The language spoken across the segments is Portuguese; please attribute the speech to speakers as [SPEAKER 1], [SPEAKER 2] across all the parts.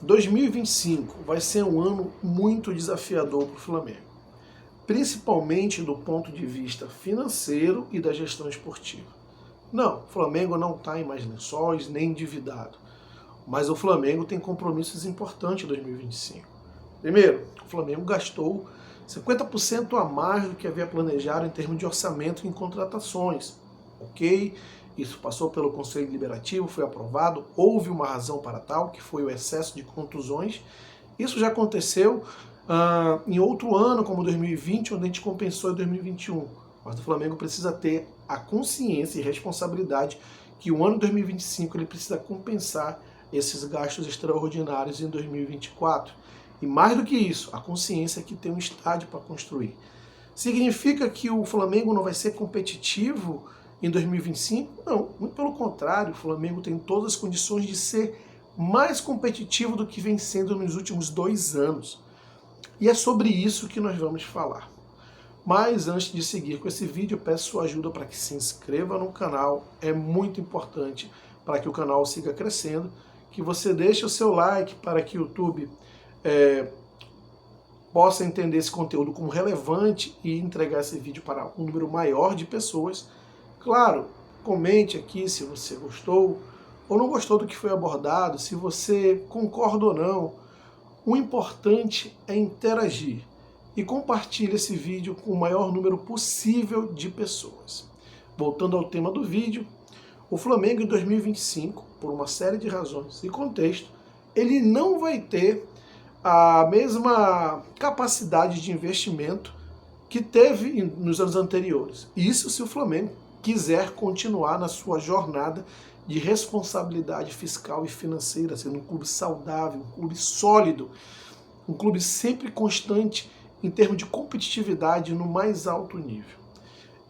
[SPEAKER 1] 2025 vai ser um ano muito desafiador para o Flamengo, principalmente do ponto de vista financeiro e da gestão esportiva. Não, o Flamengo não está em mais lençóis, nem endividado, mas o Flamengo tem compromissos importantes em 2025. Primeiro, o Flamengo gastou 50% a mais do que havia planejado em termos de orçamento em contratações. Ok, isso passou pelo Conselho Deliberativo, foi aprovado, houve uma razão para tal, que foi o excesso de contusões. Isso já aconteceu em outro ano, como 2020, onde a gente compensou em 2021. Mas o Flamengo precisa ter a consciência e responsabilidade que o ano 2025 ele precisa compensar esses gastos extraordinários em 2024. E mais do que isso, a consciência que tem um estádio para construir. Significa que o Flamengo não vai ser competitivo em 2025? Não, muito pelo contrário, o Flamengo tem todas as condições de ser mais competitivo do que vem sendo nos últimos 2 anos. E é sobre isso que nós vamos falar. Mas antes de seguir com esse vídeo, eu peço sua ajuda para que se inscreva no canal, é muito importante para que o canal siga crescendo, que você deixe o seu like para que o YouTube possa entender esse conteúdo como relevante e entregar esse vídeo para um número maior de pessoas. Claro, comente aqui se você gostou ou não gostou do que foi abordado, se você concorda ou não. O importante é interagir e compartilhe esse vídeo com o maior número possível de pessoas. Voltando ao tema do vídeo, o Flamengo em 2025, por uma série de razões e contexto, ele não vai ter a mesma capacidade de investimento que teve nos anos anteriores. Isso se o Flamengo quiser continuar na sua jornada de responsabilidade fiscal e financeira, sendo um clube saudável, um clube sólido, um clube sempre constante em termos de competitividade no mais alto nível.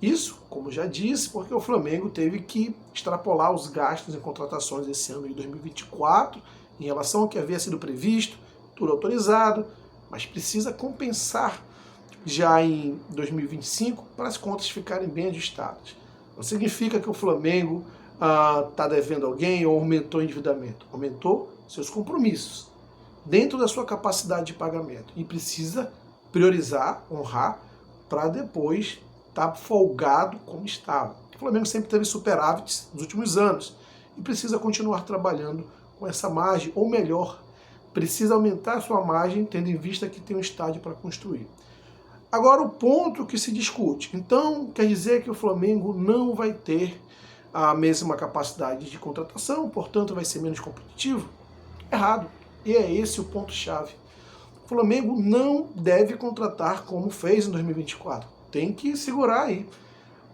[SPEAKER 1] Isso, como já disse, porque o Flamengo teve que extrapolar os gastos em contratações esse ano de 2024 em relação ao que havia sido previsto, tudo autorizado, mas precisa compensar já em 2025 para as contas ficarem bem ajustadas. Não significa que o Flamengo está devendo alguém ou aumentou o endividamento. Aumentou seus compromissos dentro da sua capacidade de pagamento e precisa priorizar, honrar, para depois estar folgado como estava. O Flamengo sempre teve superávites nos últimos anos e precisa continuar trabalhando com essa margem, ou melhor, precisa aumentar a sua margem, tendo em vista que tem um estádio para construir. Agora, o ponto que se discute. Então, quer dizer que o Flamengo não vai ter a mesma capacidade de contratação, portanto, vai ser menos competitivo? Errado. E é esse o ponto-chave. O Flamengo não deve contratar como fez em 2024. Tem que segurar aí.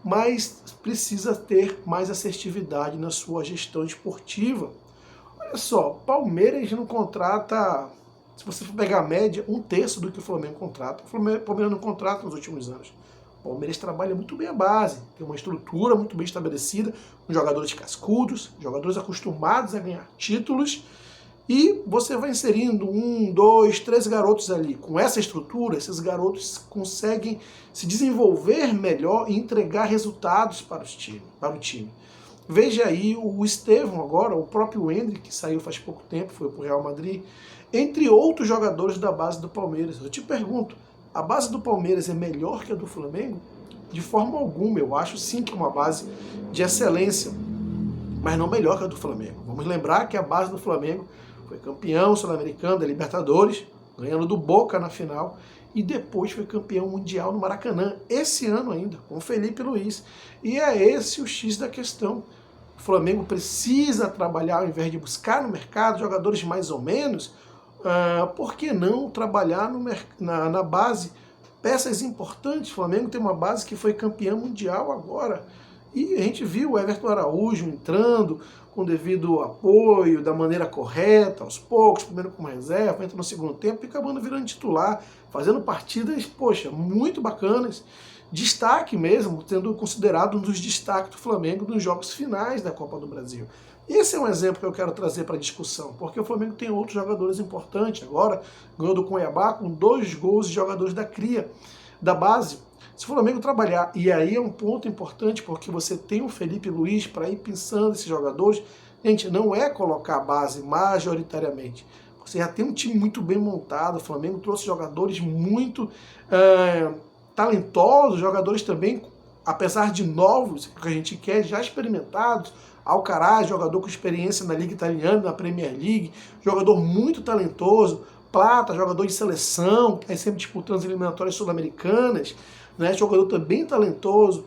[SPEAKER 1] Mas precisa ter mais assertividade na sua gestão esportiva. Olha só, Palmeiras não contrata, se você for pegar a média, 1/3 do que o Flamengo contrata. O Palmeiras não contrata nos últimos anos. O Palmeiras trabalha muito bem a base, tem uma estrutura muito bem estabelecida, com jogadores cascudos, jogadores acostumados a ganhar títulos, e você vai inserindo 1, 2, 3 garotos ali. Com essa estrutura, esses garotos conseguem se desenvolver melhor e entregar resultados para o time. Veja aí o Estevão agora, o próprio Hendrick, que saiu faz pouco tempo, foi para o Real Madrid, entre outros jogadores da base do Palmeiras. Eu te pergunto, a base do Palmeiras é melhor que a do Flamengo? De forma alguma, eu acho sim que é uma base de excelência, mas não melhor que a do Flamengo. Vamos lembrar que a base do Flamengo foi campeão sul-americano da Libertadores, ganhando do Boca na final, e depois foi campeão mundial no Maracanã, esse ano ainda, com o Felipe Luiz. E é esse o X da questão. O Flamengo precisa trabalhar, ao invés de buscar no mercado jogadores mais ou menos, por que não trabalhar na base? Peças importantes. O Flamengo tem uma base que foi campeã mundial agora. E a gente viu o Everton Araújo entrando com devido apoio, da maneira correta, aos poucos, primeiro como reserva, entra no segundo tempo e acabando virando titular, fazendo partidas, poxa, muito bacanas. Destaque mesmo, sendo considerado um dos destaques do Flamengo nos jogos finais da Copa do Brasil. Esse é um exemplo que eu quero trazer para a discussão, porque o Flamengo tem outros jogadores importantes agora, ganhou do Cuiabá com 2 gols de jogadores da cria, da base. Se o Flamengo trabalhar, e aí é um ponto importante, porque você tem o Felipe Luiz para ir pensando esses jogadores, gente, não é colocar a base majoritariamente. Você já tem um time muito bem montado, o Flamengo trouxe jogadores muito talentosos, jogadores também, apesar de novos, que a gente quer, já experimentados. Alcaraz, jogador com experiência na Liga Italiana, na Premier League, jogador muito talentoso. Plata, jogador de seleção, que está sempre disputando as eliminatórias sul-americanas, né? Jogador também talentoso.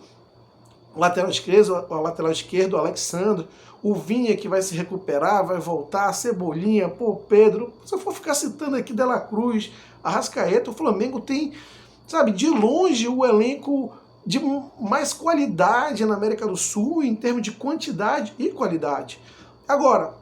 [SPEAKER 1] O lateral esquerdo, o Alexandre, o Vinha, que vai se recuperar, vai voltar, Cebolinha, pô, Pedro. Se eu for ficar citando aqui De La Cruz, Arrascaeta, o Flamengo tem, sabe, de longe o elenco de mais qualidade na América do Sul, em termos de quantidade e qualidade. Agora,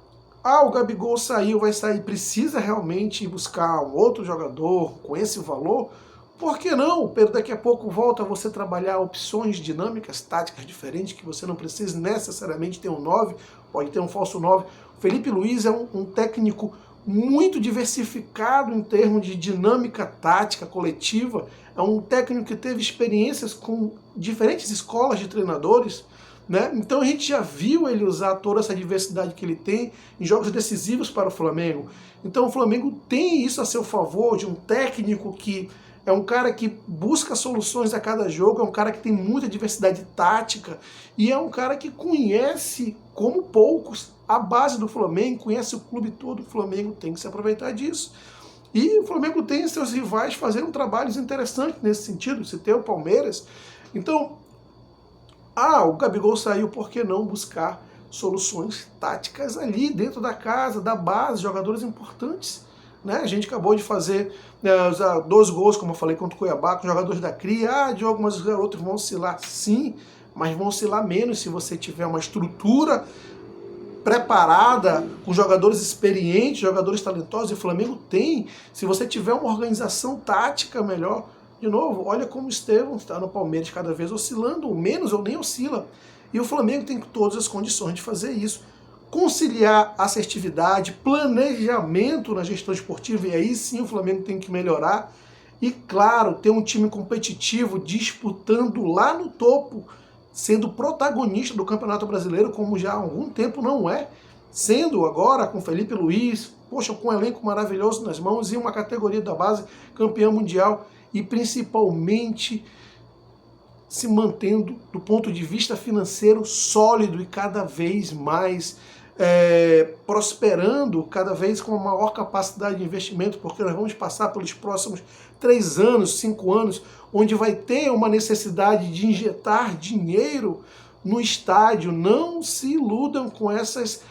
[SPEAKER 1] o Gabigol saiu, vai sair, precisa realmente buscar um outro jogador com esse valor? Por que não? Pedro, daqui a pouco volta a você trabalhar opções dinâmicas, táticas diferentes, que você não precisa necessariamente ter um 9, pode ter um falso 9. O Felipe Luiz é um técnico muito diversificado em termos de dinâmica tática coletiva, é um técnico que teve experiências com diferentes escolas de treinadores, né? Então a gente já viu ele usar toda essa diversidade que ele tem em jogos decisivos para o Flamengo. Então o Flamengo tem isso a seu favor, de um técnico que é um cara que busca soluções a cada jogo, é um cara que tem muita diversidade tática e é um cara que conhece, como poucos, a base do Flamengo, conhece o clube todo. O Flamengo tem que se aproveitar disso. E o Flamengo tem seus rivais fazendo trabalhos interessantes nesse sentido. Você tem o Palmeiras. Então, o Gabigol saiu, por que não buscar soluções táticas ali dentro da casa, da base, jogadores importantes, né? A gente acabou de fazer 2 gols, como eu falei, contra o Cuiabá, com jogadores da cria. Diogo, mas os garotos vão oscilar, sim, mas vão oscilar menos se você tiver uma estrutura preparada, com jogadores experientes, jogadores talentosos, e o Flamengo tem. Se você tiver uma organização tática melhor, de novo, olha como o Estevão está no Palmeiras, cada vez oscilando, menos ou nem oscila. E o Flamengo tem todas as condições de fazer isso. Conciliar assertividade, planejamento na gestão esportiva, e aí sim o Flamengo tem que melhorar. E claro, ter um time competitivo disputando lá no topo, sendo protagonista do Campeonato Brasileiro, como já há algum tempo não é, sendo agora com Felipe Luiz, poxa, com um elenco maravilhoso nas mãos e uma categoria da base campeã mundial, e principalmente se mantendo do ponto de vista financeiro sólido e cada vez mais prosperando, cada vez com uma maior capacidade de investimento, porque nós vamos passar pelos próximos 3 anos, 5 anos, onde vai ter uma necessidade de injetar dinheiro no estádio. Não se iludam com essas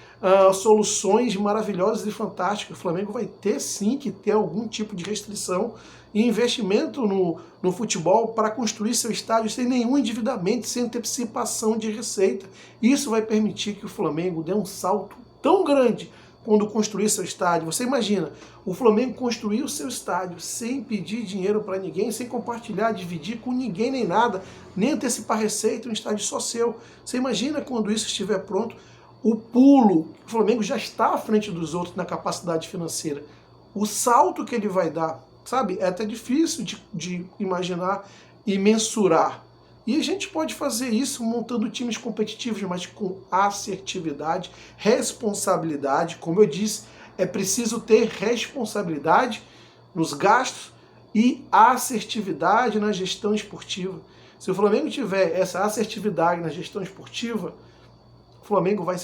[SPEAKER 1] soluções maravilhosas e fantásticas. O Flamengo vai ter sim que ter algum tipo de restrição e investimento no futebol para construir seu estádio sem nenhum endividamento, sem antecipação de receita. Isso vai permitir que o Flamengo dê um salto tão grande quando construir seu estádio. Você imagina, o Flamengo construir o seu estádio sem pedir dinheiro para ninguém, sem compartilhar, dividir com ninguém nem nada, nem antecipar receita, um estádio só seu. Você imagina quando isso estiver pronto, o pulo, o Flamengo já está à frente dos outros na capacidade financeira. O salto que ele vai dar, sabe, é até difícil de imaginar e mensurar. E a gente pode fazer isso montando times competitivos, mas com assertividade, responsabilidade. Como eu disse, é preciso ter responsabilidade nos gastos e assertividade na gestão esportiva. Se o Flamengo tiver essa assertividade na gestão esportiva, o Flamengo vai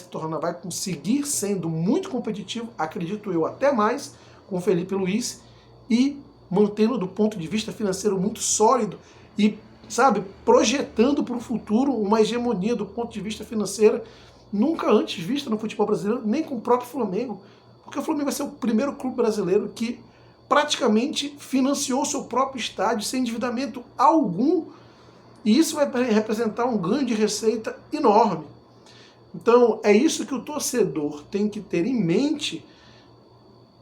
[SPEAKER 1] conseguir sendo muito competitivo, acredito eu, até mais, com o Felipe Luiz, e mantendo do ponto de vista financeiro muito sólido e, sabe, projetando para o futuro uma hegemonia do ponto de vista financeiro nunca antes vista no futebol brasileiro, nem com o próprio Flamengo, porque o Flamengo vai ser o primeiro clube brasileiro que praticamente financiou seu próprio estádio sem endividamento algum, e isso vai representar um ganho de receita enorme. Então é isso que o torcedor tem que ter em mente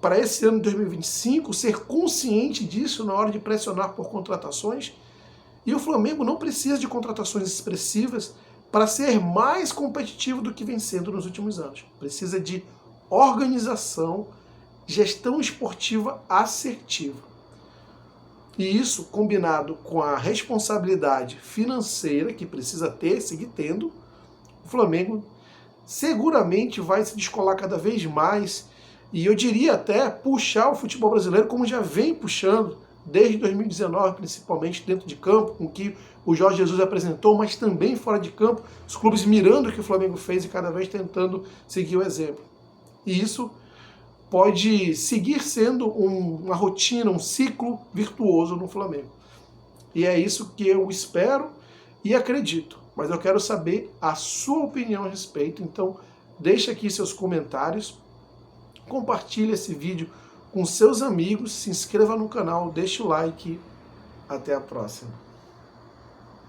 [SPEAKER 1] para esse ano de 2025, ser consciente disso na hora de pressionar por contratações. E o Flamengo não precisa de contratações expressivas para ser mais competitivo do que vem sendo nos últimos anos. Precisa de organização, gestão esportiva assertiva. E isso combinado com a responsabilidade financeira que precisa ter, seguir tendo, o Flamengo seguramente vai se descolar cada vez mais E eu diria até puxar o futebol brasileiro como já vem puxando, desde 2019, principalmente dentro de campo, com o que o Jorge Jesus apresentou, mas também fora de campo, os clubes mirando o que o Flamengo fez e cada vez tentando seguir o exemplo. E isso pode seguir sendo uma rotina, um ciclo virtuoso no Flamengo. E é isso que eu espero e acredito. Mas eu quero saber a sua opinião a respeito, então deixa aqui seus comentários, compartilhe esse vídeo com seus amigos, se inscreva no canal, deixe o like. Até a próxima.